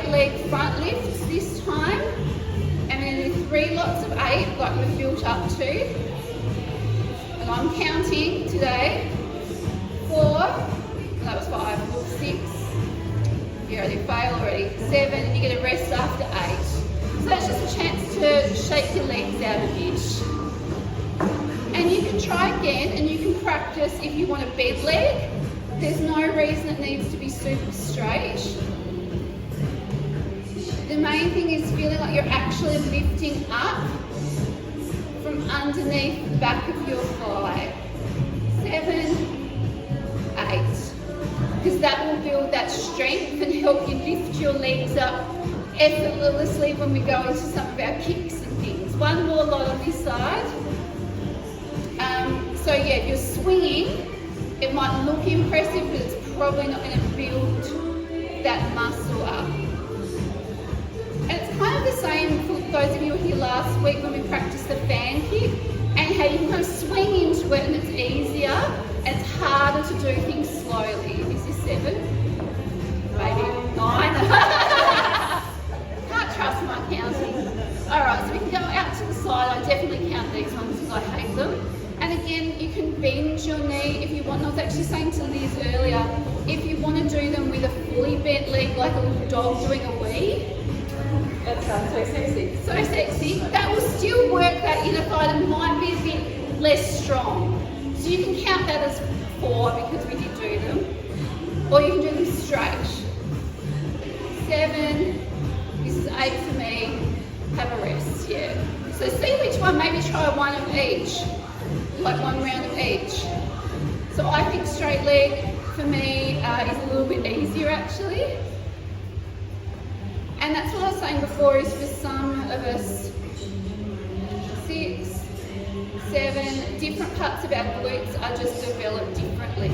straight leg front lifts this time. And then 3 lots of 8, like we've built up to. And I'm counting today. 4, that was 5, 6. You already failed already. 7, and you get a rest after 8. So that's just a chance to shake your legs out a bit. And you can try again, and you can practice if you want a bed leg. There's no reason it needs to be super straight. The main thing is feeling like you're actually lifting up from underneath the back of your thigh. 7, 8. Because that will build that strength and help you lift your legs up effortlessly when we go into some of our kicks and things. One more lot on this side. So yeah, if you're swinging, it might look impressive, but it's probably not going to build that muscle up. And it's kind of the same for those of you who were here last week when we practiced the fan kick, and how you can kind of swing into it and it's easier, and it's harder to do things slowly. This is 7, maybe 9. Can't trust my counting. Alright, so we can go out to the side. I definitely count these ones because I hate them. And again, you can bend your knee if you want. I was actually saying to Liz earlier, if you want to do them with a fully bent leg, like a little dog doing a wee. That sounds so sexy. So sexy. That will still work that inner thigh and might be a bit less strong. So you can count that as 4 because we did do them. Or you can do them straight. 7. This is 8 for me. Have a rest, yeah. So see which one, maybe try one of each. Like 1 round of each. So I think straight leg for me is a little bit easier actually. And that's what I was saying before, is for some of us, 6, 7, different parts of our glutes are just developed differently.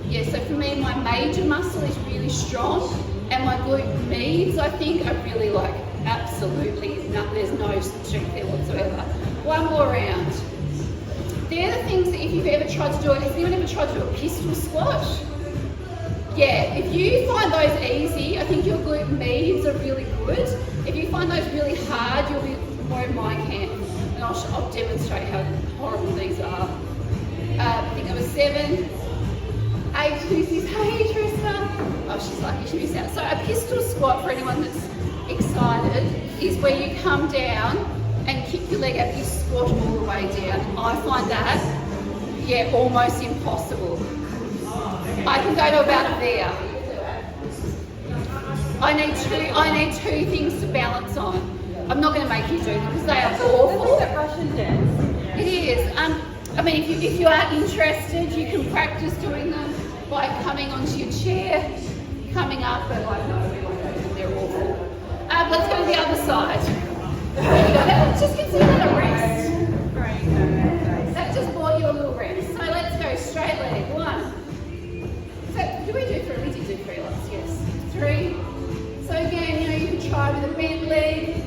Yeah, so for me, my major muscle is really strong, and my glute medius, I think, are really like absolutely, there's no strength there whatsoever. 1 more round. They're the things that if you've ever tried to do it, has anyone ever tried to do a pistol squat? Yeah, if you find those easy, I think your glute medius are really good. If you find those really hard, you'll be more in my camp. And I'll demonstrate how horrible these are. I think it was 7, 8, who's this hairdresser? Oh, she's lucky she missed out. So a pistol squat, for anyone that's excited, is where you come down and kick your leg up, you squat all the way down. I find that, yeah, almost impossible. I can go to about there. I need two things to balance on. I'm not going to make you do them because they are awful. Isn't it Russian dance? It is. I mean, if you are interested, you can practice doing them by coming onto your chair, coming up, but like, no, we won't do them. They're awful. Let's go to the other side. There you go. Just consider that a rest. That just bought you a little rest. So let's go straight leg. 1. So do we do 3? We did do 3 lots, yes. 3. So again, you can try with a bent leg.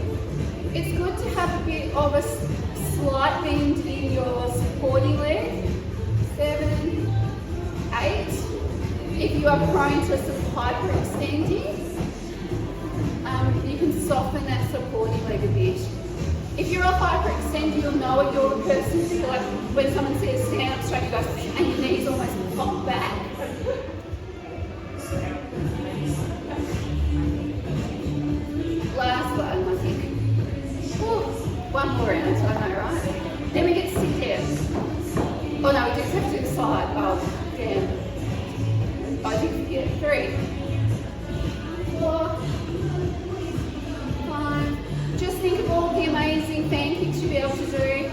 It's good to have a bit of a slight bend in your supporting leg. 7, 8. If you are prone to some hyperextending, you can soften that supporting leg a bit. If you're a hyperextender, you'll know it. You're the person who, like, when someone says stand up straight, you go, and your knees almost pop back. Last one, I think. Whew. 1 more round, I know, right? Then we get to sit there. Oh no, we just have to do the side. Oh, damn. I did forget. 3, 4, 5. Just think of all the amazing fan kicks you'll be able to do.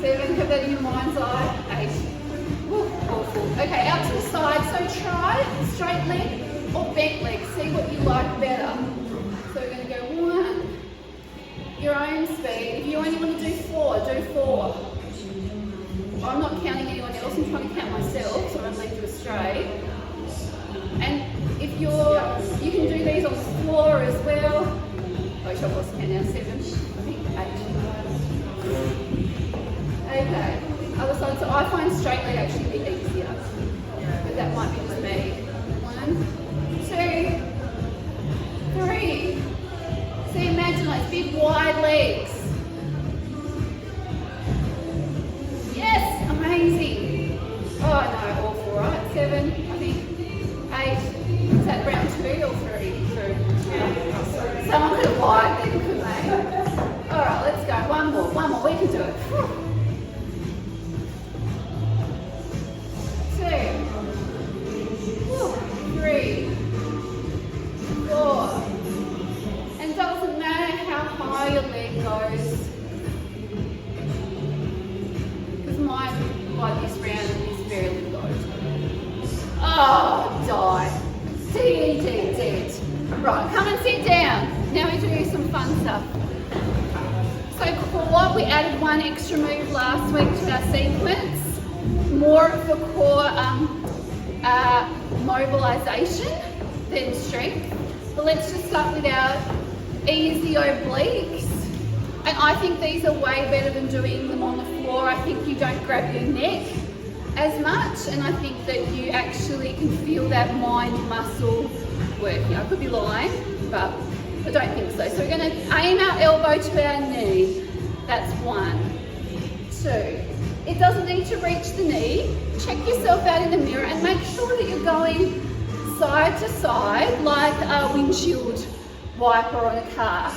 7, have that in your mind's eye. 8. Whew, awful. Okay, out to the side. So try straight leg or bent leg. See what you like better. So we're going to go 1. Your own speed. If you only want to do 4, do 4. I'm not counting anyone else. I'm trying to count myself, so I'm going to leave you straight. And if you can do these on the floor as well. Oh, I've lost count now. 7, I think 8. Okay, other side. So I find straight leg actually a bit easier, but that might be just me. 1, 2, die. Dead. Right, come and sit down. Now we do some fun stuff. So core, we added one extra move last week to our sequence. More of the core mobilization than strength. But let's just start with our easy obliques. And I think these are way better than doing them on the floor. I think you don't grab your neck as much, and I think that you actually can feel that mind muscle working. I could be lying, but I don't think so. So we're going to aim our elbow to our knee. That's 1, 2. It doesn't need to reach the knee. Check yourself out in the mirror and make sure that you're going side to side like a windshield wiper on a car.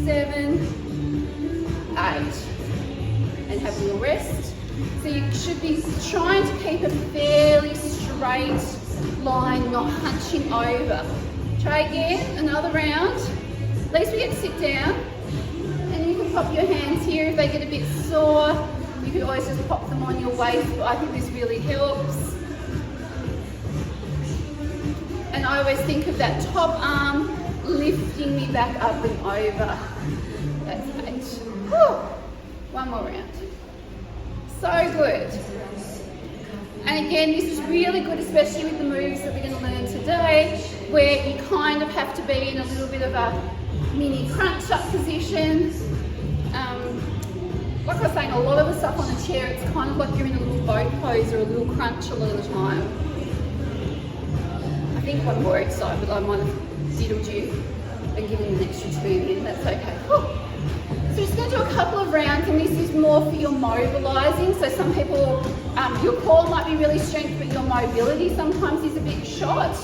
7, 8. And have a little rest. So you should be trying to keep a fairly straight line, not hunching over. Try again, another round. At least we get to sit down. And you can pop your hands here if they get a bit sore. You can always just pop them on your waist, but I think this really helps. And I always think of that top arm lifting me back up and over. That's 8. Whew. One more round. So good. And again, this is really good, especially with the moves that we're going to learn today, where you kind of have to be in a little bit of a mini crunch up position. Like I was saying, a lot of the stuff on the chair, it's kind of like you're in a little boat pose or a little crunch a lot of the time. I think I'm more excited, but I might have diddled you and given you an extra 2 in. That's okay. Whew. So we're just going to do a couple of rounds, and this is more for your mobilising. So some people, your core might be really strength, but your mobility sometimes is a bit short.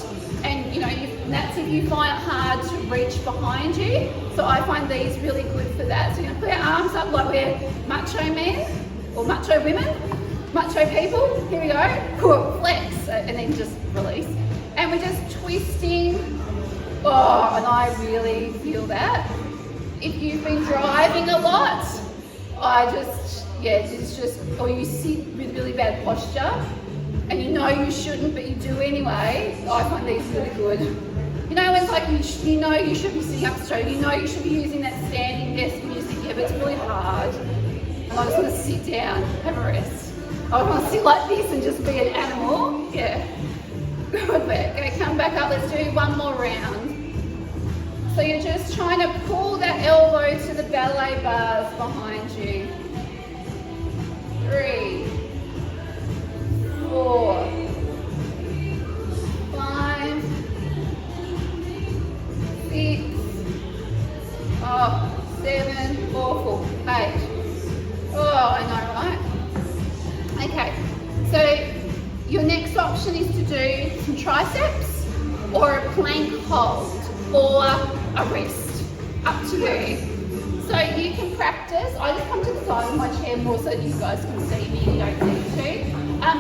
And you know, that's if you find it hard to reach behind you. So I find these really good for that. So you're going to put our arms up like we're macho men or macho women, macho people. Here we go. Cool. Flex, and then just release. And we're just twisting. Oh, and I really feel that. If you've been driving a lot, it's just, or you sit with really bad posture, and you know you shouldn't, but you do anyway, I find these really good. You know, it's like you know you should be sitting up straight, you know you should be using that standing desk and you sit here, but it's really hard. And I just want to sit down, have a rest. I want to sit like this and just be an animal. Yeah. Good work. Okay, come back up, let's do one more round. So you're just trying to pull that elbow to the ballet bars behind you. 3, 4, 5, 6, 7, awful, 8. Oh, I know, right? Okay, so your next option is to do some triceps or a plank hold or a rest, up to you. So you can practice, I just come to the side of my chair more so that you guys can see me, you don't need to.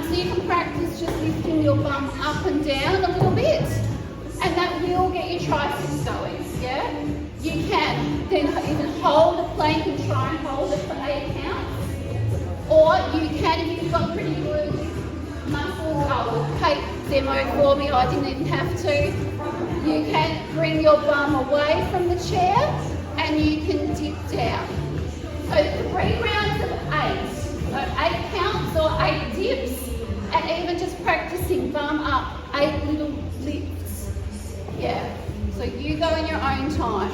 So you can practice just lifting your bum up and down a little bit, and that will get your triceps going, yeah? You can then even hold a plank and try and hold it for 8 counts. Or you can, if you've got pretty good muscle, Kate demoed for me, I didn't even have to. You can bring your bum away from the chair and you can dip down. So 3 rounds of 8. So 8 counts or 8 dips, and even just practicing bum up, 8 little lifts. Yeah. So you go in your own time.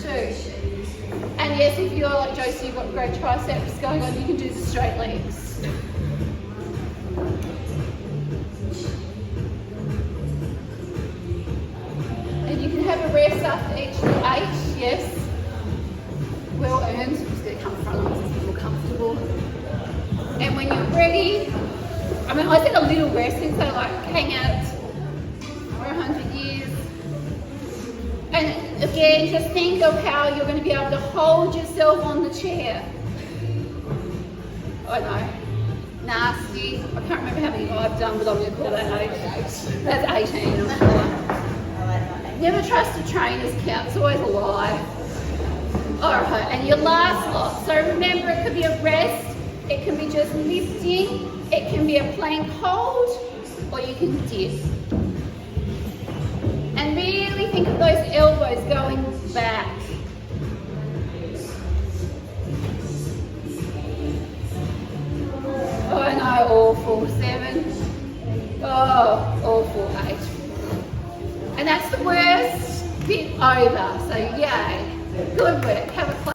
2. And yes, if you're like Josie, you've got great triceps going on, you can do the straight legs. And you can have a rest after each 8, yes. Well earned. I'm just going to come front on this, more comfortable. And when you're ready, I mean, I said a little rest since I like hang out for 100 years. And again, just think of how you're going to be able to hold yourself on the chair. I know, nasty. I can't remember how many I've done, but I'm going to call that 8. That's 18, I'm sure. Never trust a trainer's count, it's always a lie. Alright, and your last lot. So remember, it could be a rest, it can be just lifting, it It can be a plank hold, or you can dip. And really think of those elbows going back. Oh no, awful. 7. Oh, awful. 8. And that's the worst bit over. So yay. Good work. Have a clap.